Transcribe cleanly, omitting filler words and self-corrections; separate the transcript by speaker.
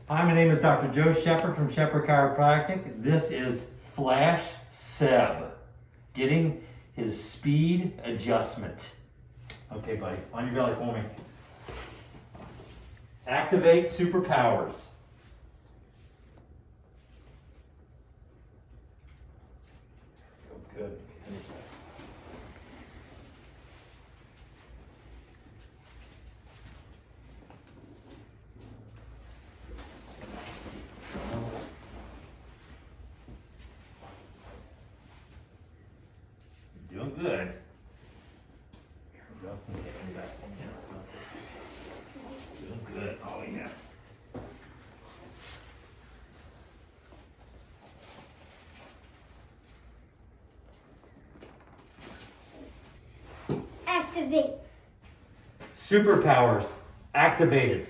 Speaker 1: Hi, my name is Dr. Joe Shepard from Shepard Chiropractic. This is Flash Seb, getting his speed adjustment. Okay, buddy, on your belly for me. Activate superpowers. Good. You're doing good. Here we go. Okay, give me that one here. Doing good. Oh, yeah.
Speaker 2: Activate.
Speaker 1: Superpowers activated.